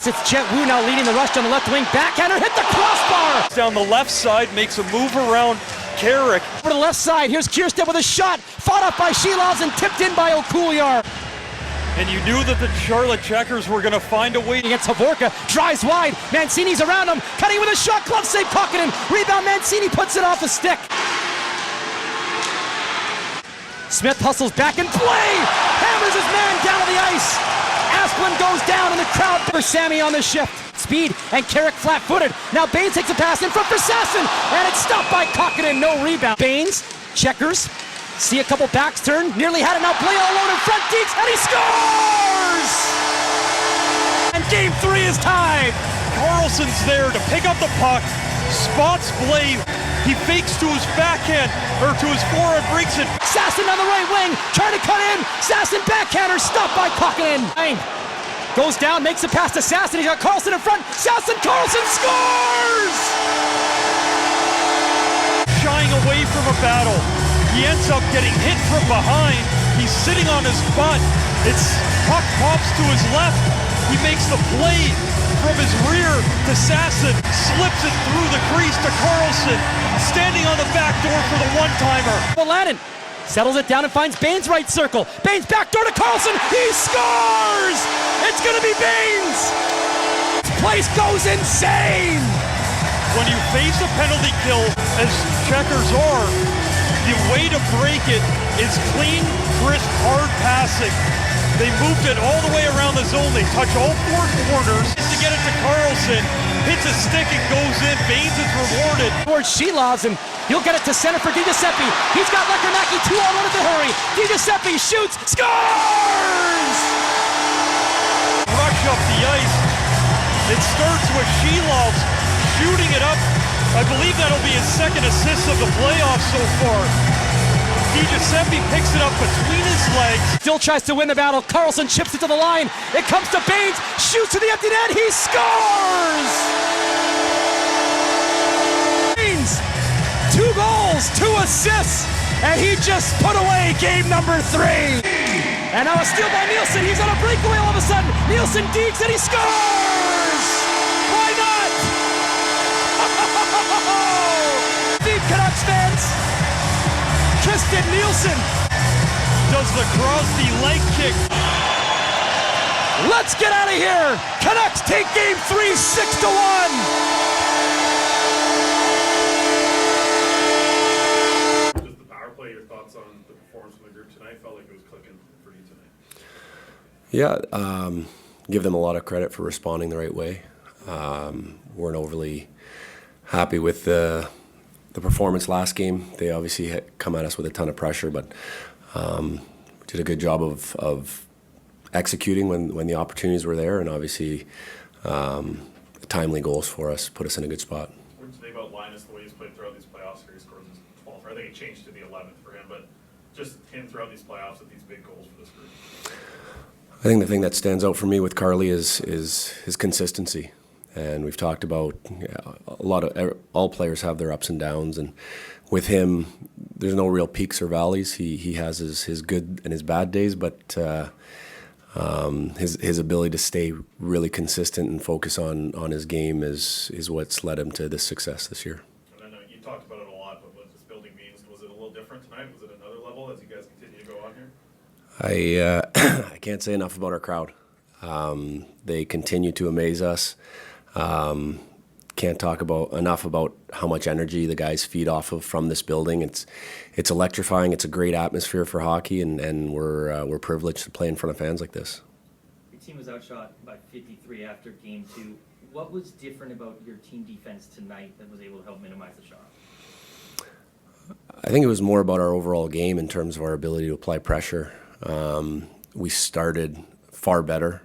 It's Chet Wu now leading the rush down the left wing. Backhander hit the crossbar. Down the left side, makes a move around Carrick. Over the left side, here's Kierstead with a shot. Fought off by Shelovs and tipped in by Okuliar. And you knew that the Charlotte Checkers were going to find a way. Against Havorka, drives wide. Mancini's around him, cutting with a shot. Glove save, Kokkinen. Rebound, Mancini puts it off the stick. Smith hustles back in play. Hammers his man down to the ice. Asplund goes down and the crowd for Sammy on the shift. Speed and Carrick flat-footed. Now Baines takes a pass in front for Sasson. And it's stopped by Kokkinen, no rebound. Baines, checkers. See a couple backs turn, nearly had it now, play all alone in front, Deeks, and he scores! And game 3 is tied. Carlson's there to pick up the puck, spots Blade, he fakes to his backhand, or to his forehand, breaks it. Sasson on the right wing, trying to cut in, Sasson backhander, stopped by Kokkinen. Goes down, makes a pass to Sasson, he's got Carlson in front, Carlson scores! Shying away from a battle. He ends up getting hit from behind. He's sitting on his butt. It's puck pops to his left. He makes the play from his rear to Sasson. Slips it through the crease to Carlson. Standing on the back door for the one-timer. Lannon settles it down and finds Baines' right circle. Baines back door to Carlson. He scores! It's going to be Baines! This place goes insane! When you face a penalty kill, as Checkers are, the way to break it is clean, crisp, hard passing. They moved it all the way around the zone. They touch all 4 corners to get it to Carlson. Hits a stick and goes in. Baines is rewarded. Towards Shelovs, and he'll get it to center for DiGiuseppe. He's got Lekkernacki 2-on-1 at the hurry. DiGiuseppe shoots, scores! Rush up the ice. It starts with Shelovs shooting it up. I believe that'll be his second assist of the playoffs so far. DiGiuseppe picks it up between his legs. Still tries to win the battle. Carlson chips it to the line. It comes to Baines. Shoots to the empty net. He scores! Baines, 2 goals, 2 assists, and he just put away game number 3. And now a steal by Nielsen. He's on a breakaway all of a sudden. Nielsen deeks and he scores! Why not? Deep Canucks fans. Tristan Nielsen does the Crosby leg kick. Let's get out of here. Canucks take game 3, 6-1. Just the power play, your thoughts on the performance from the group tonight? Felt like it was clicking for you tonight. Yeah, give them a lot of credit for responding the right way. Weren't overly happy with the performance last game. They obviously had come at us with a ton of pressure, but did a good job of executing when the opportunities were there, and obviously timely goals for us put us in a good spot. What did you think about Linus, the way he's played throughout these playoffs? He scores his 12th. I think it changed to the 11th for him, but just him throughout these playoffs with these big goals for this group. I think the thing that stands out for me with Carly is his consistency. And we've talked about all players have their ups and downs, and with him, there's no real peaks or valleys. He has his good and his bad days, but his ability to stay really consistent and focus on his game is what's led him to this success this year. And then you talked about it a lot, but what this building means, was it a little different tonight? Was it another level as you guys continue to go on here? I can't say enough about our crowd. They continue to amaze us. Can't talk enough about how much energy the guys feed off of from this building. It's electrifying. It's a great atmosphere for hockey, and we're privileged to play in front of fans like this. Your team was outshot by 53 after game 2. What was different about your team defense tonight that was able to help minimize the shot? I think it was more about our overall game in terms of our ability to apply pressure. We started far better,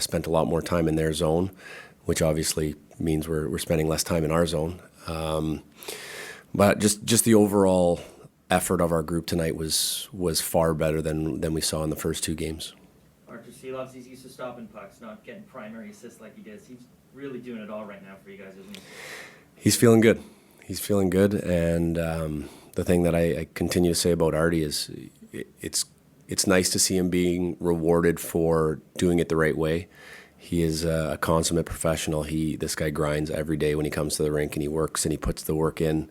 spent a lot more time in their zone, which obviously means we're spending less time in our zone. But just the overall effort of our group tonight was far better than we saw in the first 2 games. Arthur Shelovs, he's used to stopping pucks, not getting primary assists like he does. He's really doing it all right now for you guys, isn't he? He's feeling good. He's feeling good, and the thing that I continue to say about Artie is it's nice to see him being rewarded for doing it the right way. he is a consummate professional. This guy grinds every day when he comes to the rink, and he works and he puts the work in.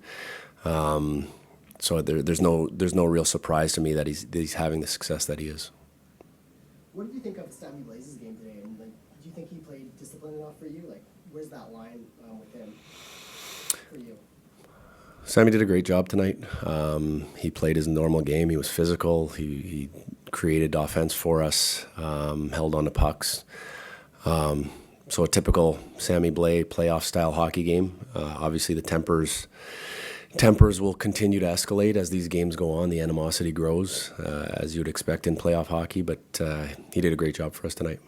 So there's no real surprise to me that he's having the success that he is. What did you think of Sammy Blaze's game today? And do you think he played disciplined enough for you? Where's that line with him for you? Sammy did a great job tonight. He played his normal game. He was physical. He created offense for us, held on to pucks. So a typical Sammy Blais playoff-style hockey game. Obviously, the tempers will continue to escalate as these games go on. The animosity grows, as you'd expect in playoff hockey, but he did a great job for us tonight.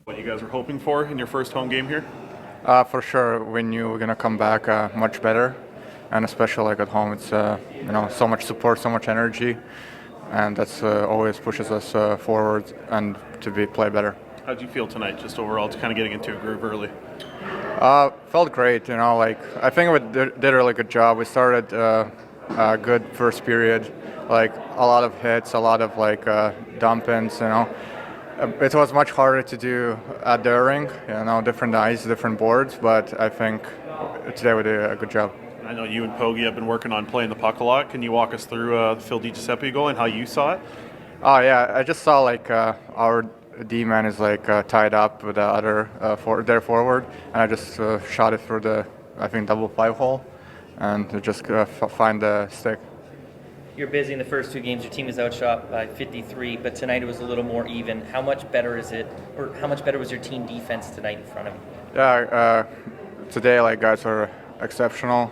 What you guys were hoping for in your first home game here? For sure, we knew we were going to come back much better, and especially at home, it's so much support, so much energy, and that's always pushes us forward and to play better. How'd you feel tonight, just overall, to kind of getting into a groove early? Felt great, I think we did a really good job. We started a good first period, a lot of hits, a lot of dump-ins, It was much harder to do at the rink, different ice, different boards, but I think today we did a good job. I know you and Pogge have been working on playing the puck a lot. Can you walk us through the Phil DiGiuseppe goal and how you saw it? Oh yeah, I just saw our D-man is tied up with the other their forward, and I just shot it through the double 5 hole, and to just find the stick. You're busy in the first 2 games. Your team is outshot by 53, but tonight it was a little more even. How much better is it, or how much better was your team defense tonight in front of you? Yeah, today guys are exceptional.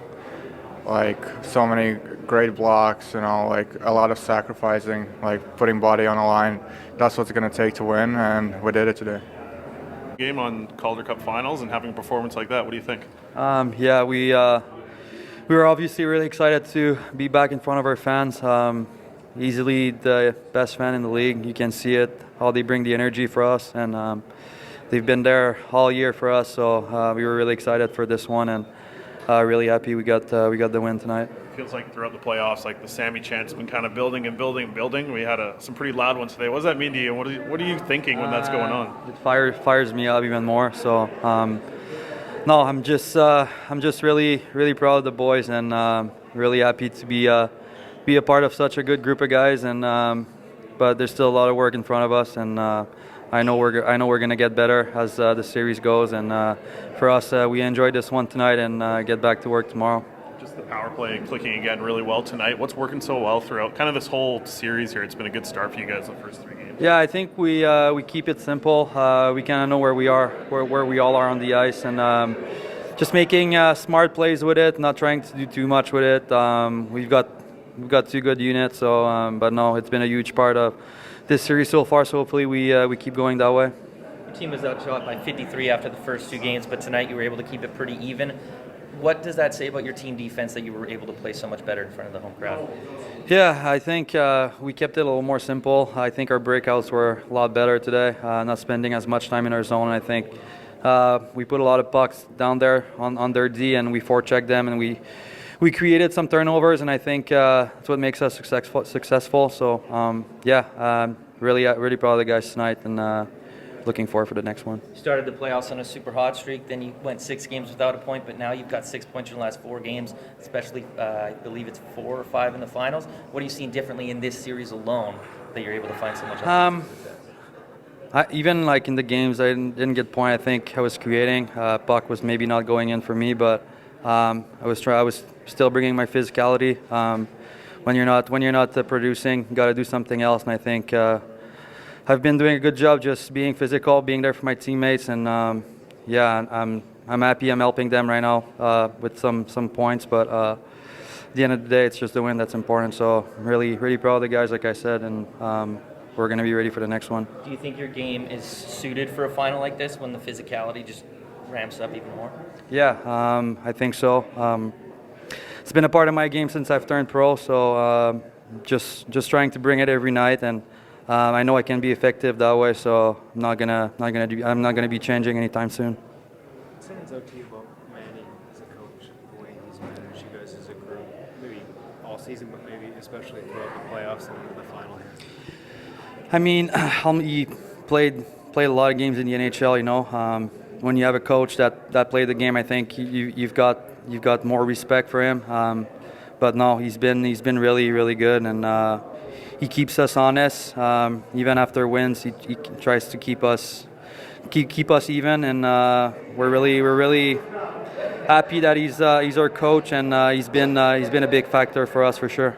So many great blocks, a lot of sacrificing, putting body on the line. That's what's going to take to win, and we did it today. Game on Calder Cup Finals and having a performance like that, what do you think? Yeah, we were obviously really excited to be back in front of our fans. Easily the best fan in the league. You can see it, how they bring the energy for us, and they've been there all year for us. So we were really excited for this one, and really happy we got the win tonight. Feels like throughout the playoffs, the Sammy chant's been kind of building and building and building. We had some pretty loud ones today. What does that mean to you? What are you thinking when that's going on? It fires me up even more. So no, I'm just really proud of the boys, and really happy to be a part of such a good group of guys. And but there's still a lot of work in front of us, and I know we're going to get better as the series goes. And for us, we enjoyed this one tonight, and get back to work tomorrow. Just the power play clicking again really well tonight. What's working so well throughout kind of this whole series here? It's been a good start for you guys the first 3 games. Yeah, I think we keep it simple. We kind of know where we are, where we all are on the ice, and just making smart plays with it, not trying to do too much with it. We've got 2 good units, so but no, it's been a huge part of this series so far. So hopefully we keep going that way. Your team was outshot by 53 after the first 2 games, but tonight you were able to keep it pretty even. What does that say about your team defense that you were able to play so much better in front of the home crowd? Yeah, I think we kept it a little more simple. I think our breakouts were a lot better today, not spending as much time in our zone. I think we put a lot of pucks down there on their D, and we forechecked them, and we created some turnovers, and I think that's what makes us successful. So really proud of the guys tonight, and looking forward for the next one. You started the playoffs on a super hot streak, then you went 6 games without a point, but now you've got 6 points in the last 4 games, especially I believe it's 4 or 5 in the finals. What are you seeing differently in this series alone that you're able to find so much? Even in the games I didn't get point, I think I was creating. Puck was maybe not going in for me, but I was still bringing my physicality. When you're not producing, you got to do something else, and I think I've been doing a good job just being physical, being there for my teammates, and I'm happy I'm helping them right now with some points, but at the end of the day, it's just the win that's important. So I'm really proud of the guys, like I said, and we're going to be ready for the next one. Do you think your game is suited for a final like this when the physicality just ramps up even more? Yeah, I think so. It's been a part of my game since I've turned pro, so just trying to bring it every night, and I know I can be effective that way, so I'm not gonna be changing anytime soon. What stands out to you about Manny as a coach, the way he's managed you guys as a group, maybe all season, but maybe especially throughout the playoffs and into the final here? I mean, he played played a lot of games in the NHL. You know, when you have a coach that played the game, I think you've got more respect for him. But no, he's been really, really good, and he keeps us honest. Even after wins, he tries to keep us even, and we're really happy that he's our coach, and he's been a big factor for us for sure.